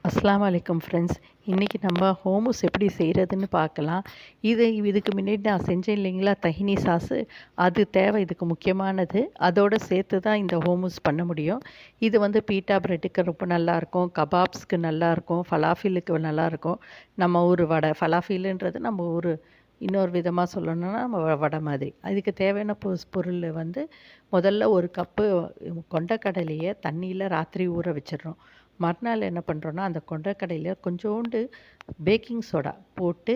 அஸ்ஸலாமு அலைக்கும் ஃப்ரெண்ட்ஸ். இன்றைக்கி நம்ம ஹோமூஸ் எப்படி செய்கிறதுன்னு பார்க்கலாம். இதுக்கு முன்னாடி நான் செஞ்சேன் இல்லைங்களா தஹினி சாஸு, அது தேவை இதுக்கு முக்கியமானது. அதோடு சேர்த்து தான் இந்த ஹோமூஸ் பண்ண முடியும். இது வந்து பீட்டா ப்ரெட்டுக்கு ரொம்ப நல்லாயிருக்கும், கபாப்ஸ்க்கு நல்லாயிருக்கும், ஃபலாஃபிலுக்கு நல்லாயிருக்கும். நம்ம ஊர் வடை ஃபலாஃபிலுன்றது நம்ம ஊர் இன்னொரு விதமாக சொல்லணும்னா நம்ம வடை மாதிரி. அதுக்கு தேவையான பொருள் வந்து முதல்ல ஒரு கப்பு கொண்டக்கடலையை தண்ணியில் ராத்திரி ஊற வச்சிடுறோம். மறுநாள் என்ன பண்ணுறோன்னா அந்த கொண்டக்கடலையில் கொஞ்சோண்டு பேக்கிங் சோடா போட்டு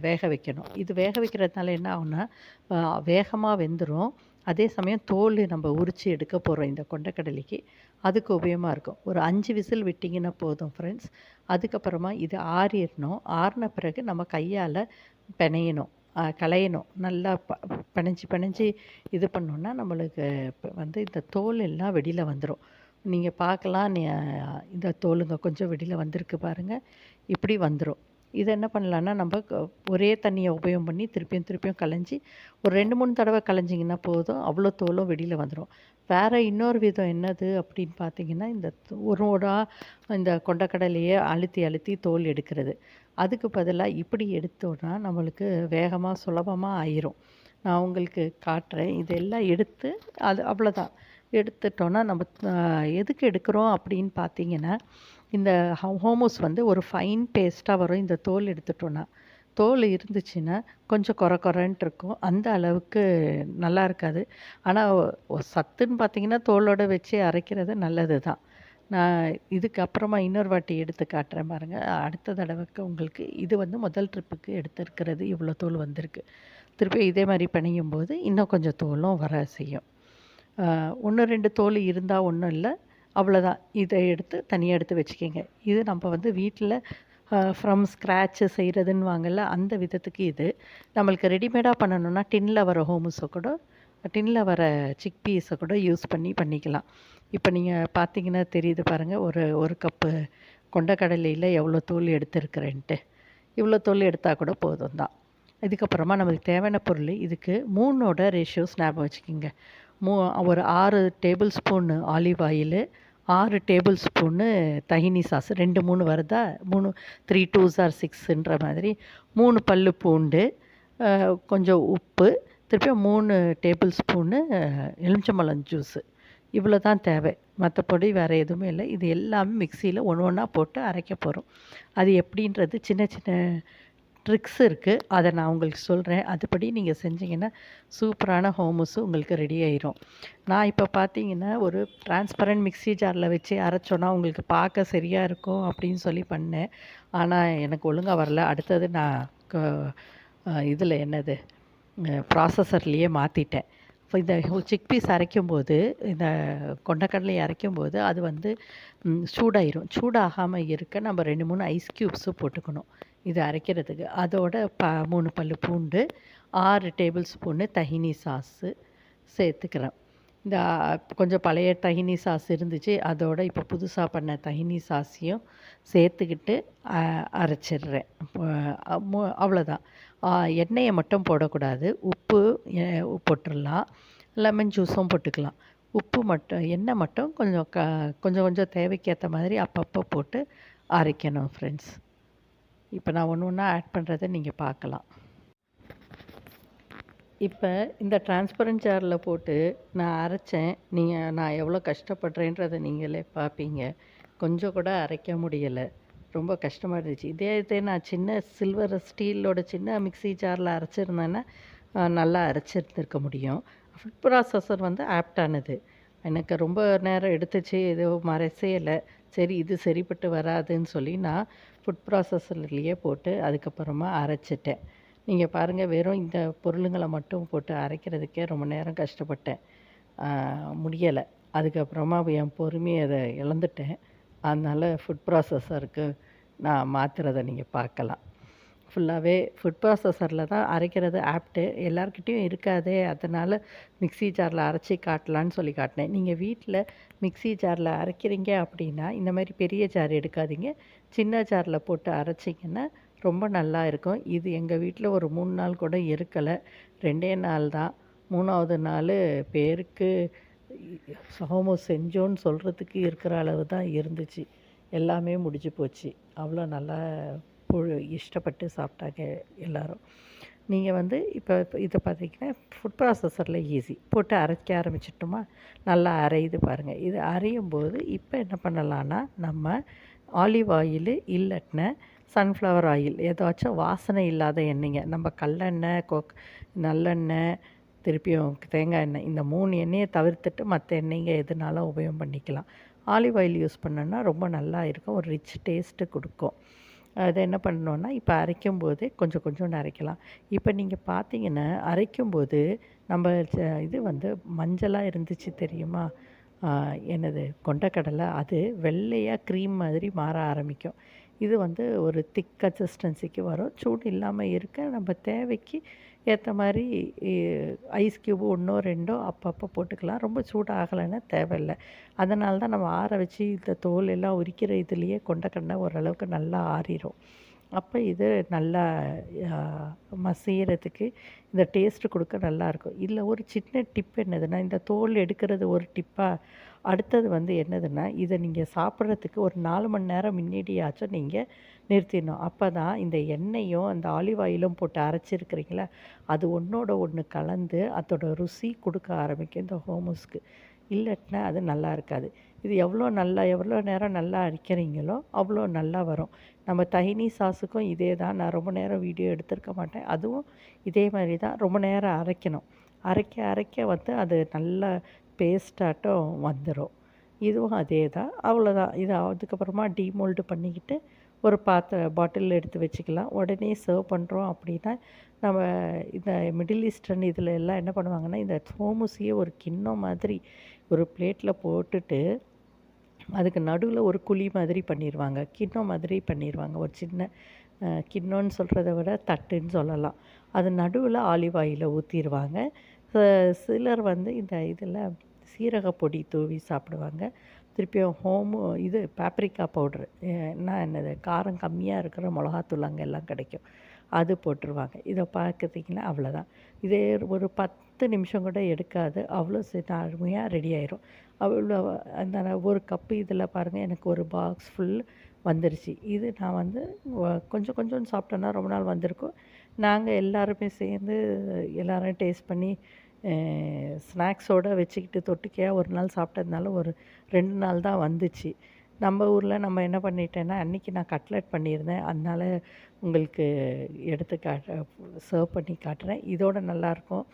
வேக வைக்கணும். இது வேக வைக்கிறதுனால என்ன ஆகும்னா வேகமாக வெந்துடும். அதே சமயம் தோல் நம்ம உரித்து எடுக்க போகிறோம் இந்த கொண்டக்கடலைக்கு, அதுக்கு உபயோகமாக இருக்கும். ஒரு 5 விசில் விட்டிங்கன்னா போதும் ஃப்ரெண்ட்ஸ். அதுக்கப்புறமா இது ஆறிடணும். ஆறின பிறகு நம்ம கையால் பிணையணும், களையணும். நல்லா பிணைஞ்சி இது பண்ணோன்னா நம்மளுக்கு வந்து இந்த தோல் எல்லாம் வெளியில் வந்துடும். நீங்கள் பார்க்கலாம், இந்த தோலுங்க கொஞ்சம் வெளியில் வந்திருக்கு பாருங்கள், இப்படி வந்துடும். இதை என்ன பண்ணலான்னா நம்ம ஒரே தண்ணியை உபயோகம் பண்ணி திருப்பியும் களைஞ்சி ஒரு 2-3 தடவை களைஞ்சிங்கன்னா போதும், அவ்வளோ தோலும் வெளியில் வந்துடும். வேறு இன்னொரு விதம் என்னது அப்படின்னு பார்த்தீங்கன்னா, இந்த இந்த கொண்டக்கடலையை அழுத்தி தோல் எடுக்கிறது. அதுக்கு பதிலாக இப்படி எடுத்தோன்னா நம்மளுக்கு வேகமாக சுலபமாக ஆயிரும். நான் உங்களுக்கு காட்டுறேன். இதெல்லாம் எடுத்து அது அவ்வளோதான். எடுத்துட்டோன்னா நம்ம எதுக்கு எடுக்கிறோம் அப்படின்னு பார்த்தீங்கன்னா, இந்த ஹோமூஸ் வந்து ஒரு ஃபைன் பேஸ்ட்டாக வரும். இந்த தோல் எடுத்துட்டோன்னா, தோல் இருந்துச்சுன்னா கொஞ்சம் கொரன்ட்டு இருக்கும். அந்த அளவுக்கு நல்லா இருக்காது. ஆனால் சத்துன்னு பார்த்தீங்கன்னா தோலோடு வச்சு அரைக்கிறது நல்லது தான். நான் இதுக்கப்புறமா இன்னொரு வாட்டி எடுத்து காட்டுறேன் பாருங்கள். அடுத்த தடவைக்கு உங்களுக்கு இது வந்து முதல் ட்ரிப்புக்கு எடுத்துருக்கிறது இவ்வளோ தோல் வந்திருக்கு. திருப்பி இதே மாதிரி பிணையும் போது இன்னும் கொஞ்சம் தோலும் வர செய்யும். 1, 2 தோல் இருந்தால் ஒன்றும் இல்லை, அவ்வளோதான். இதை தனியாக எடுத்து வச்சுக்கோங்க. இது நம்ம வந்து வீட்டில் ஃப்ரம் ஸ்க்ராட்சு செய்கிறதுன்னு வாங்கல, அந்த விதத்துக்கு இது. நம்மளுக்கு ரெடிமேடாக பண்ணணுன்னா டின்னில் வர ஹோமூஸை கூட, டின்னில் வர சிக் பீஸை கூட யூஸ் பண்ணிக்கலாம். இப்போ நீங்கள் பார்த்தீங்கன்னா தெரியுது பாருங்கள், ஒரு கப்பு கொண்டக்கடலையில் எவ்வளோ தோல் எடுத்துருக்குறேன்ட்டு. இவ்வளோ தோல் எடுத்தால் கூட போதும் தான். இதுக்கப்புறமா நம்மளுக்கு தேவையான பொருள், இதுக்கு 3ஓட ரேஷியோஸ் ஞாபகம் வச்சுக்கோங்க. ஒரு 6 table spoon olive oil, 6 table spoon tahini sauce, 2, 3 வருதா, 3 2s ஆர் 6ன்ற மாதிரி, 3 பல்லு பூண்டு, கொஞ்சம் உப்பு, திருப்பியும் 3 டேபிள் ஸ்பூனு எலுமிச்சம்பழம் ஜூஸு. இவ்வளோ தான் தேவை. மற்றபடி வேறு எதுவுமே இல்லை. இது எல்லாமே மிக்சியில் ஒன்றா போட்டு அரைக்க போகிறோம். அது எப்படின்றது சின்ன சின்ன ட்ரிக்ஸ் இருக்குது, அதை நான் உங்களுக்கு சொல்கிறேன். அதுபடி நீங்கள் செஞ்சிங்கன்னா சூப்பரான ஹோமூஸு உங்களுக்கு ரெடி ஆயிரும். நான் இப்போ பார்த்தீங்கன்னா ஒரு டிரான்ஸ்பரண்ட் மிக்ஸி ஜாரில் வச்சு அரைச்சோன்னா உங்களுக்கு பார்க்க சரியாக இருக்கும் அப்படின்னு சொல்லி பண்ணேன். ஆனால் எனக்கு ஒழுங்காக வரல. அடுத்தது நான் இதில் என்னது ப்ராசஸர்லேயே மாற்றிட்டேன். இப்போ இந்த சிக் பீஸ் அரைக்கும்போது, இந்த கொண்டக்கடலை அரைக்கும்போது அது வந்து சூடாயிரும். சூடாகாமல் இருக்க நம்ம 2, 3 ஐஸ் க்யூப்ஸு போட்டுக்கணும் இது அரைக்கிறதுக்கு. அதோட 3 பல்லு பூண்டு, 6 டேபிள் ஸ்பூனு தஹினி சாஸு சேர்த்துக்கிறேன். இந்த கொஞ்சம் பழைய தஹினி சாஸ் இருந்துச்சு, அதோட இப்போ புதுசாக பண்ண தஹினி சாஸையும் சேர்த்துக்கிட்டு அரைச்சிடுறேன். அவ்வளோதான். எண்ணெயை மட்டும் போடக்கூடாது. உப்பு போட்டுடலாம், லெமன் ஜூஸும் போட்டுக்கலாம். உப்பு மட்டும், எண்ணெய் மட்டும் கொஞ்சம் தேவைக்கு ஏற்ற மாதிரி அப்பப்போ போட்டு அரைக்கணும் ஃப்ரெண்ட்ஸ். இப்போ நான் ஒன்றா ஆட் பண்ணுறதை நீங்கள் பார்க்கலாம். இப்போ இந்த டிரான்ஸ்பரண்ட் ஜாரில் போட்டு நான் அரைச்சேன். நான் எவ்வளோ கஷ்டப்படுறேன்றதை நீங்களே பார்ப்பீங்க. கொஞ்சம் கூட அரைக்க முடியலை, ரொம்ப கஷ்டமாக இருந்துச்சு. இதே நான் சின்ன சில்வர் ஸ்டீலோட சின்ன மிக்ஸி ஜாரில் அரைச்சிருந்தேன்னா நல்லா அரைச்சிருந்துருக்க முடியும். ஃபுட் ப்ராசஸர் வந்து ஆப்டானது. எனக்கு ரொம்ப நேரம் எடுத்துச்சு, ஏதோ மறைசேலை. சரி இது சரிப்பட்டு வராதுன்னு சொல்லி நான் ஃபுட் ப்ராசஸர்லேயே போட்டு அதுக்கப்புறமா அரைச்சிட்டேன். நீங்கள் பாருங்கள், வெறும் இந்த பொருளுங்களை மட்டும் போட்டு அரைக்கிறதுக்கே ரொம்ப நேரம் கஷ்டப்பட்டேன், முடியலை. அதுக்கப்புறமா என் பொறுமையை அதை இழந்துட்டேன். அதனால் ஃபுட் ப்ராசஸருக்கு நான் மாற்றுறதை நீங்கள் பார்க்கலாம். ஃபுல்லாகவே ஃபுட் ப்ராசஸரில் தான் அரைக்கிறது ஆப்ட்டு. எல்லாருக்கிட்டேயும் இருக்காதே, அதனால் மிக்ஸி ஜாரில் அரைச்சி காட்டலான்னு சொல்லி காட்டினேன். நீங்கள் வீட்டில் மிக்ஸி ஜாரில் அரைக்கிறீங்க அப்படின்னா இந்த மாதிரி பெரிய ஜார் எடுக்காதீங்க, சின்ன ஜாரில் போட்டு அரைச்சிங்கன்னா ரொம்ப நல்லா இருக்கும். இது எங்கள் வீட்டில் ஒரு 3 நாள் கூட இருக்கலை, 2 நாள் தான். 3ஆவது நாள் பேருக்கு ஹோமோஸ் செஞ்சோன்னு சொல்கிறதுக்கு இருக்கிற அளவு தான் இருந்துச்சு. எல்லாமே முடிஞ்சு போச்சு. அவ்வளோ நல்லா இஷ்டப்பட்டு சாப்பிட்டாங்க எல்லோரும். நீங்கள் வந்து இப்போ இதை பார்த்தீங்கன்னா ஃபுட் ப்ராசஸரில் ஈஸி போட்டு அரைக்க ஆரம்பிச்சிட்டோமா, நல்லா அரையுது பாருங்கள். இது அரையும் போது இப்போ என்ன பண்ணலான்னா, நம்ம ஆலிவ் ஆயிலு இல்லட்டினா சன்ஃப்ளவர் ஆயில் ஏதாச்சும் வாசனை இல்லாத எண்ணெய்ங்க, நம்ம கல்லெண்ணெய், நல்லெண்ணெய், திருப்பியும் தேங்காய் எண்ணெய், இந்த 3 எண்ணெயை தவிர்த்துட்டு மற்ற எண்ணெய்ங்க எதுனாலும் உபயோகம் பண்ணிக்கலாம். ஆலிவ் ஆயில் யூஸ் பண்ணோன்னா ரொம்ப நல்லா இருக்கும், ஒரு ரிச் டேஸ்ட்டு கொடுக்கும். அதை என்ன பண்ணணுன்னா, இப்போ அரைக்கும்போதே கொஞ்சம் கொஞ்சோண்டு அரைக்கலாம். இப்போ நீங்கள் பார்த்தீங்கன்னா அரைக்கும்போது நம்ம இது வந்து மஞ்சளாக இருந்துச்சு தெரியுமா, என்னது கொண்டக்கடலை, அது வெள்ளையாக க்ரீம் மாதிரி மாற ஆரம்பிக்கும். இது வந்து ஒரு திக் கன்சிஸ்டன்சிக்கு வரும். சூடு இல்லாமல் இருக்க நம்ம தேவைக்கு ஏற்ற மாதிரி ஐஸ் க்யூபு 1ஓ 2ஓ அப்பப்போ போட்டுக்கலாம். ரொம்ப சூடு ஆகலைன்னா தேவையில்லை. அதனால தான் நம்ம ஆற வச்சு இந்த தோல் எல்லாம் உரிக்கிற இதுலேயே கொண்டக்கடலை ஓரளவுக்கு நல்லா ஆறிடும். அப்போ இது நல்லா மசியறதுக்கு இந்த டேஸ்ட்டு கொடுக்க நல்லாயிருக்கும். இதில் ஒரு சின்ன டிப் என்னதுன்னா, இந்த தோல் எடுக்கிறது ஒரு டிப்பாக, அடுத்தது வந்து என்னதுன்னா, இதை நீங்கள் சாப்பிட்றதுக்கு ஒரு 4 மணி நேரம் முன்னாடியாச்சும் நீங்கள் நிறுத்திடணும். அப்போ தான் இந்த எண்ணெயும் அந்த ஆலிவ் ஆயிலும் போட்டு அரைச்சிருக்கிறீங்களா, அது ஒன்றோட ஒன்று கலந்து அதோட ருசி கொடுக்க ஆரம்பிக்கும் இந்த ஹோமூஸ்க்கு. இல்லாட்டினா அது நல்லா இருக்காது. இது எவ்வளோ நேரம் நல்லா அரைக்கிறீங்களோ அவ்வளோ நல்லா வரும். நம்ம தஹினி சாஸுக்கும் இதே தான். நான் ரொம்ப நேரம் வீடியோ எடுத்திருக்க மாட்டேன். அதுவும் இதே மாதிரி தான் ரொம்ப நேரம் அரைக்கணும். அரைக்க அரைக்க வந்து அது நல்ல பேஸ்ட்டாட்டம் வந்துடும். இதுவும் அதே தான், அவ்வளோதான். இதை அதுக்கப்புறமா டீமோல்டு பண்ணிக்கிட்டு ஒரு பாட்டிலில் எடுத்து வச்சுக்கலாம். உடனே சர்வ் பண்ணுறோம் அப்படின்னா, நம்ம இந்த மிடில் ஈஸ்டர்ன் இதில் எல்லாம் என்ன பண்ணுவாங்கன்னா, இந்த ஹோமூஸையே ஒரு கிண்ணம் மாதிரி ஒரு பிளேட்டில் போட்டுட்டு அதுக்கு நடுவில் ஒரு குழி மாதிரி பண்ணிடுவாங்க, கிண்ணம் மாதிரி பண்ணிடுவாங்க. ஒரு சின்ன கிண்ணம்னு சொல்கிறத விட தட்டுன்னு சொல்லலாம். அது நடுவில் ஆலிவ் ஆயிலை ஊற்றிடுவாங்க. சிலர் வந்து இந்த இதில் சீரகப்பொடி தூவி சாப்பிடுவாங்க. திருப்பியும் இது பேப்ரிக்கா பவுட்ரு, என்னது காரம் கம்மியாக இருக்கிற மிளகாத்தூள் அங்கே எல்லாம் கிடைக்கும், அது போட்டுருவாங்க. இதை பார்க்குறீங்கன்னா அவ்வளோதான். இதே ஒரு 10 நிமிஷம் கூட எடுக்காது, அவ்வளோ அருமையாக ரெடி ஆயிரும். அவ்வளோ அந்த ஒரு கப்பு இதில் பாருங்கள், எனக்கு ஒரு பாக்ஸ் ஃபுல் வந்துருச்சு. இது நான் வந்து கொஞ்சம் கொஞ்சோன்னு சாப்பிட்டோன்னா ரொம்ப நாள் வந்திருக்கும். நாங்கள் எல்லாருமே சேர்ந்து எல்லோரும் டேஸ்ட் பண்ணி ஸ்நாக்ஸோடு வச்சுக்கிட்டு தொட்டுக்கையாக ஒரு நாள் சாப்பிட்டதுனால ஒரு 2 நாள் தான் வந்துச்சு. நம்ம ஊரில் நம்ம என்ன பண்ணிட்டேன்னா, அன்றைக்கி நான் கட்லெட் பண்ணியிருந்தேன், அதனால் உங்களுக்கு எடுத்து சர்வ் பண்ணி காட்டுறேன். இதோட நல்லாயிருக்கும்.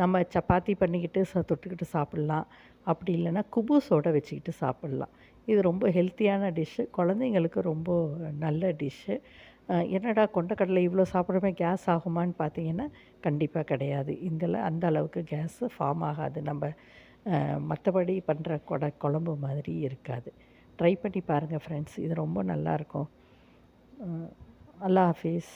நம்ம சப்பாத்தி பண்ணிக்கிட்டு தொட்டுக்கிட்டு சாப்பிட்லாம். அப்படி இல்லைன்னா குபூஸோடு வச்சுக்கிட்டு சாப்பிட்லாம். இது ரொம்ப ஹெல்த்தியான டிஷ்ஷு, குழந்தைங்களுக்கு ரொம்ப நல்ல டிஷ்ஷு. என்னடா கொண்டக்கடலை இவ்வளோ சாப்பிட்றோமே கேஸ் ஆகுமான்னு பார்த்தீங்கன்னா, கண்டிப்பாக கிடையாது. இதில் அந்த அளவுக்கு கேஸு ஃபார்ம் ஆகாது. நம்ம மற்றபடி பண்ணுற குழம்பு மாதிரி இருக்காது. ட்ரை பண்ணி பாருங்கள் ஃப்ரெண்ட்ஸ், இது ரொம்ப நல்லாயிருக்கும். அல்லாஹ் ஹாஃபிஸ்.